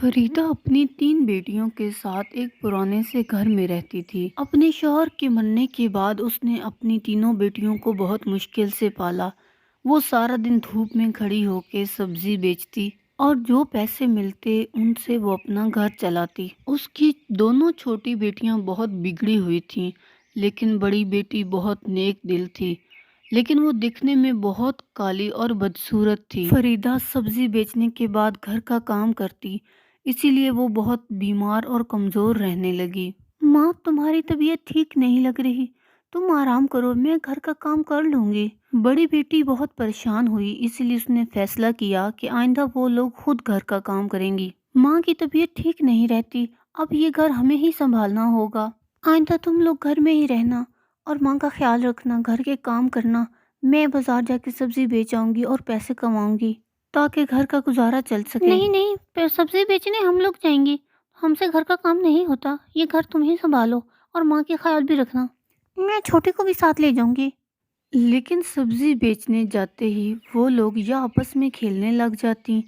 फरीदा अपनी 3 बेटियों के साथ एक पुराने से घर में रहती थी। अपने शौहर के मरने के बाद उसने अपनी तीनों बेटियों को बहुत मुश्किल से पाला। वो सारा दिन धूप में खड़ी होकर सब्जी बेचती और जो पैसे मिलते उनसे वो अपना घर चलाती। उसकी दोनों छोटी बेटियां बहुत बिगड़ी हुई थीं, लेकिन बड़ी बेटी बहुत नेक दिल थी। लेकिन वो दिखने में बहुत काली और बदसूरत थी। फरीदा सब्जी बेचने के बाद घर का काम करती, इसीलिए वो बहुत बीमार और कमज़ोर रहने लगी। माँ, तुम्हारी तबीयत ठीक नहीं लग रही, तुम आराम करो, मैं घर का काम कर लूँगी। बड़ी बेटी बहुत परेशान हुई, इसलिए उसने फैसला किया कि आइंदा वो लोग खुद घर का काम करेंगी। माँ की तबीयत ठीक नहीं रहती, अब ये घर हमें ही संभालना होगा। आइंदा तुम लोग घर में ही रहना और माँ का ख्याल रखना, घर के काम करना। मैं बाजार जाके सब्जी बेच आऊंगी और पैसे कमाऊंगी ताकि घर का गुजारा चल सके। नहीं नहीं, सब्जी बेचने हम लोग जाएंगे, हमसे घर का काम नहीं होता। ये घर तुम ही संभालो और माँ के ख्याल भी रखना। मैं छोटे को भी साथ ले जाऊंगी। लेकिन सब्जी बेचने जाते ही वो लोग या आपस में खेलने लग जाती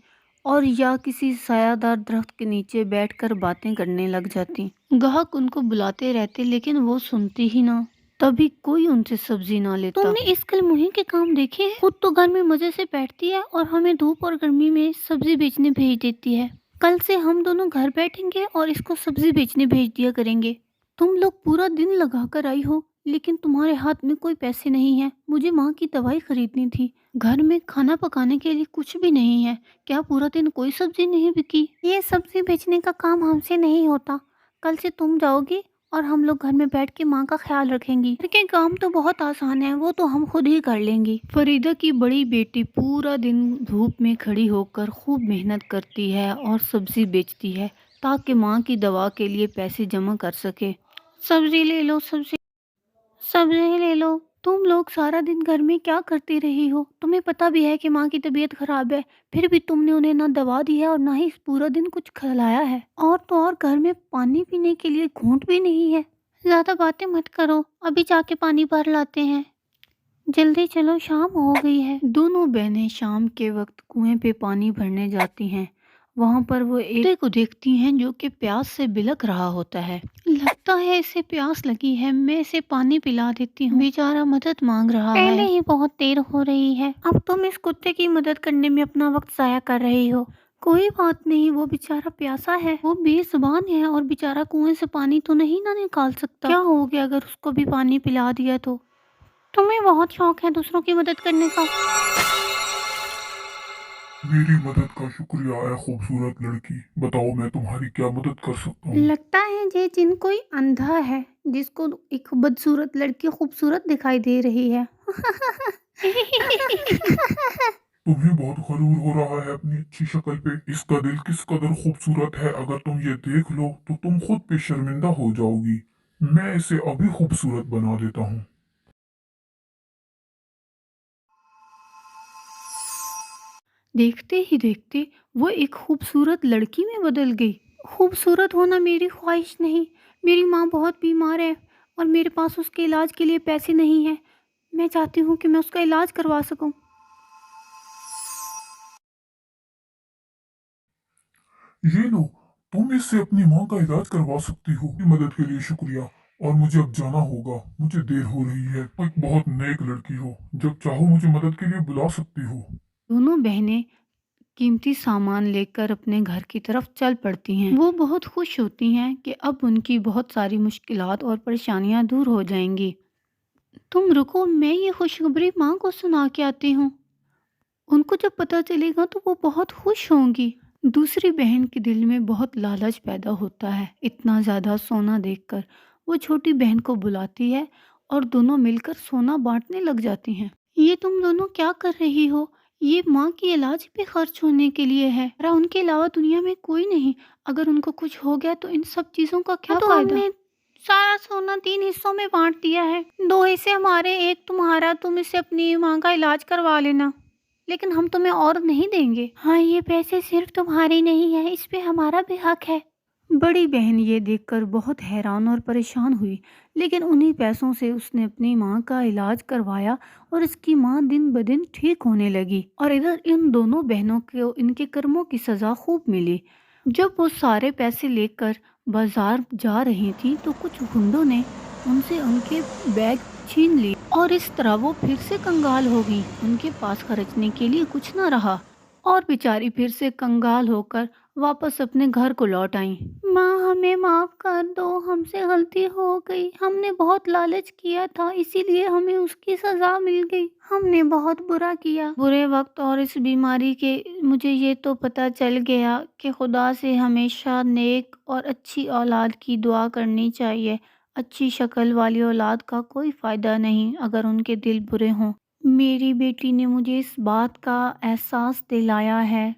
और या किसी सायादार दरख्त के नीचे बैठकर बातें करने लग जाती। ग्राहक उनको बुलाते रहते, लेकिन वो सुनती ही ना। तभी कोई उनसे सब्जी ना लेता। तुमने इस कलमुही के काम देखे हैं? खुद तो घर में मजे से बैठती है और हमें धूप और गर्मी में सब्जी बेचने भेज देती है। कल से हम दोनों घर बैठेंगे और इसको सब्जी बेचने भेज दिया करेंगे। तुम लोग पूरा दिन लगा कर आई हो, लेकिन तुम्हारे हाथ में कोई पैसे नहीं है। मुझे माँ की दवाई खरीदनी थी, घर में खाना पकाने के लिए कुछ भी नहीं है। क्या पूरा दिन कोई सब्जी नहीं बिकी? ये सब्जी बेचने का काम हमसे नहीं होता। कल से तुम जाओगी और हम लोग घर में बैठ के माँ का ख्याल रखेंगी। घर के काम तो बहुत आसान है, वो तो हम खुद ही कर लेंगी। फरीदा की बड़ी बेटी पूरा दिन धूप में खड़ी होकर खूब मेहनत करती है और सब्जी बेचती है ताकि माँ की दवा के लिए पैसे जमा कर सके। सब्जी ले लो, सब्जी सब्जी ले लो। तुम लोग सारा दिन घर में क्या करती रही हो? तुम्हें पता भी है कि माँ की तबीयत खराब है, फिर भी तुमने उन्हें ना दवा दी है और ना ही पूरा दिन कुछ खिलाया है। और तो और घर में पानी पीने के लिए घूंट भी नहीं है। ज्यादा बातें मत करो, अभी जाके पानी भर लाते हैं। जल्दी चलो, शाम हो गई है। दोनों बहनें शाम के वक्त कुएं पे पानी भरने जाती हैं। वहां पर वो एक कुत्ते को देखती हैं जो कि प्यास से बिलख रहा होता है। लगता है इसे प्यास लगी है, मैं इसे पानी पिला देती हूँ। बेचारा मदद मांग रहा है। पहले ही बहुत देर हो रही है, अब तुम इस कुत्ते की मदद करने में अपना वक्त जाया कर रही हो। कोई बात नहीं, वो बेचारा प्यासा है, वो बेजुबान है और बेचारा कुएं से पानी तो नहीं ना निकाल सकता। क्या हो गया अगर उसको भी पानी पिला दिया तो? तुम्हें बहुत शौक है दूसरों की मदद करने का। मेरी मदद का शुक्रिया है खूबसूरत लड़की। बताओ मैं तुम्हारी क्या मदद कर सकता हूँ। लगता है ये जिन कोई अंधा है जिसको एक बदसूरत लड़की खूबसूरत दिखाई दे रही है। तुम्हें बहुत गरूर हो रहा है अपनी अच्छी शक्ल पे। इसका दिल किस कदर खूबसूरत है, अगर तुम ये देख लो तो तुम खुद पे शर्मिंदा हो जाओगी। मैं इसे अभी खूबसूरत बना देता हूँ। देखते ही देखते वो एक खूबसूरत लड़की में बदल गई। खूबसूरत होना मेरी ख्वाहिश नहीं, मेरी माँ बहुत बीमार है और मेरे पास उसके इलाज के लिए पैसे नहीं हैं। मैं चाहती हूँ कि मैं उसका इलाज करवा सकूँ। ये लो, तुम इससे अपनी माँ का इलाज करवा सकती हो। मदद के लिए शुक्रिया। और मुझे अब जाना होगा, मुझे देर हो रही है। तुम एक बहुत नेक लड़की हो, जब चाहो मुझे मदद के लिए बुला सकती हो। दोनों बहनें कीमती सामान लेकर अपने घर की तरफ चल पड़ती हैं। वो बहुत खुश होती हैं कि अब उनकी बहुत सारी मुश्किलात और परेशानियां दूर हो जाएंगी। तुम रुको, मैं ये खुशखबरी माँ को सुना के आती हूँ। उनको जब पता चलेगा तो वो बहुत खुश होंगी। दूसरी बहन के दिल में बहुत लालच पैदा होता है। इतना ज़्यादा सोना देखकर वो छोटी बहन को बुलाती है और दोनों मिलकर सोना बांटने लग जाती हैं। ये तुम दोनों क्या कर रही हो? ये माँ की इलाज पे खर्च होने के लिए है। उनके अलावा दुनिया में कोई नहीं। अगर उनको कुछ हो गया तो इन सब चीज़ों का क्या फायदा? हमने सारा सोना 3 हिस्सों में बांट दिया है। 2 हिस्से हमारे, एक तुम्हारा। तुम इससे अपनी माँ का इलाज करवा लेना, लेकिन हम तुम्हें और नहीं देंगे। हाँ, ये पैसे सिर्फ तुम्हारे नहीं है, इस पे हमारा भी हक है। बड़ी बहन ये देखकर बहुत हैरान और परेशान हुई, लेकिन उन्हीं पैसों से उसने अपनी माँ का इलाज करवाया और इसकी माँ दिन ब दिन ठीक होने लगी। और इधर इन दोनों बहनों को इनके कर्मों की सज़ा खूब मिली। जब वो सारे पैसे लेकर बाजार जा रही थी तो कुछ गुंडों ने उनसे उनके बैग छीन लिए और इस तरह वो फिर से कंगाल हो गई। उनके पास खर्चने के लिए कुछ ना रहा और बेचारी फिर से कंगाल होकर वापस अपने घर को लौट आई। माँ, हमें माफ कर दो, हमसे गलती हो गई, हमने बहुत लालच किया था इसीलिए हमें उसकी सजा मिल गई, हमने बहुत बुरा किया। बुरे वक्त और इस बीमारी के मुझे ये तो पता चल गया कि खुदा से हमेशा नेक और अच्छी औलाद की दुआ करनी चाहिए। अच्छी शक्ल वाली औलाद का कोई फ़ायदा नहीं अगर उनके दिल बुरे हों। मेरी बेटी ने मुझे इस बात का एहसास दिलाया है।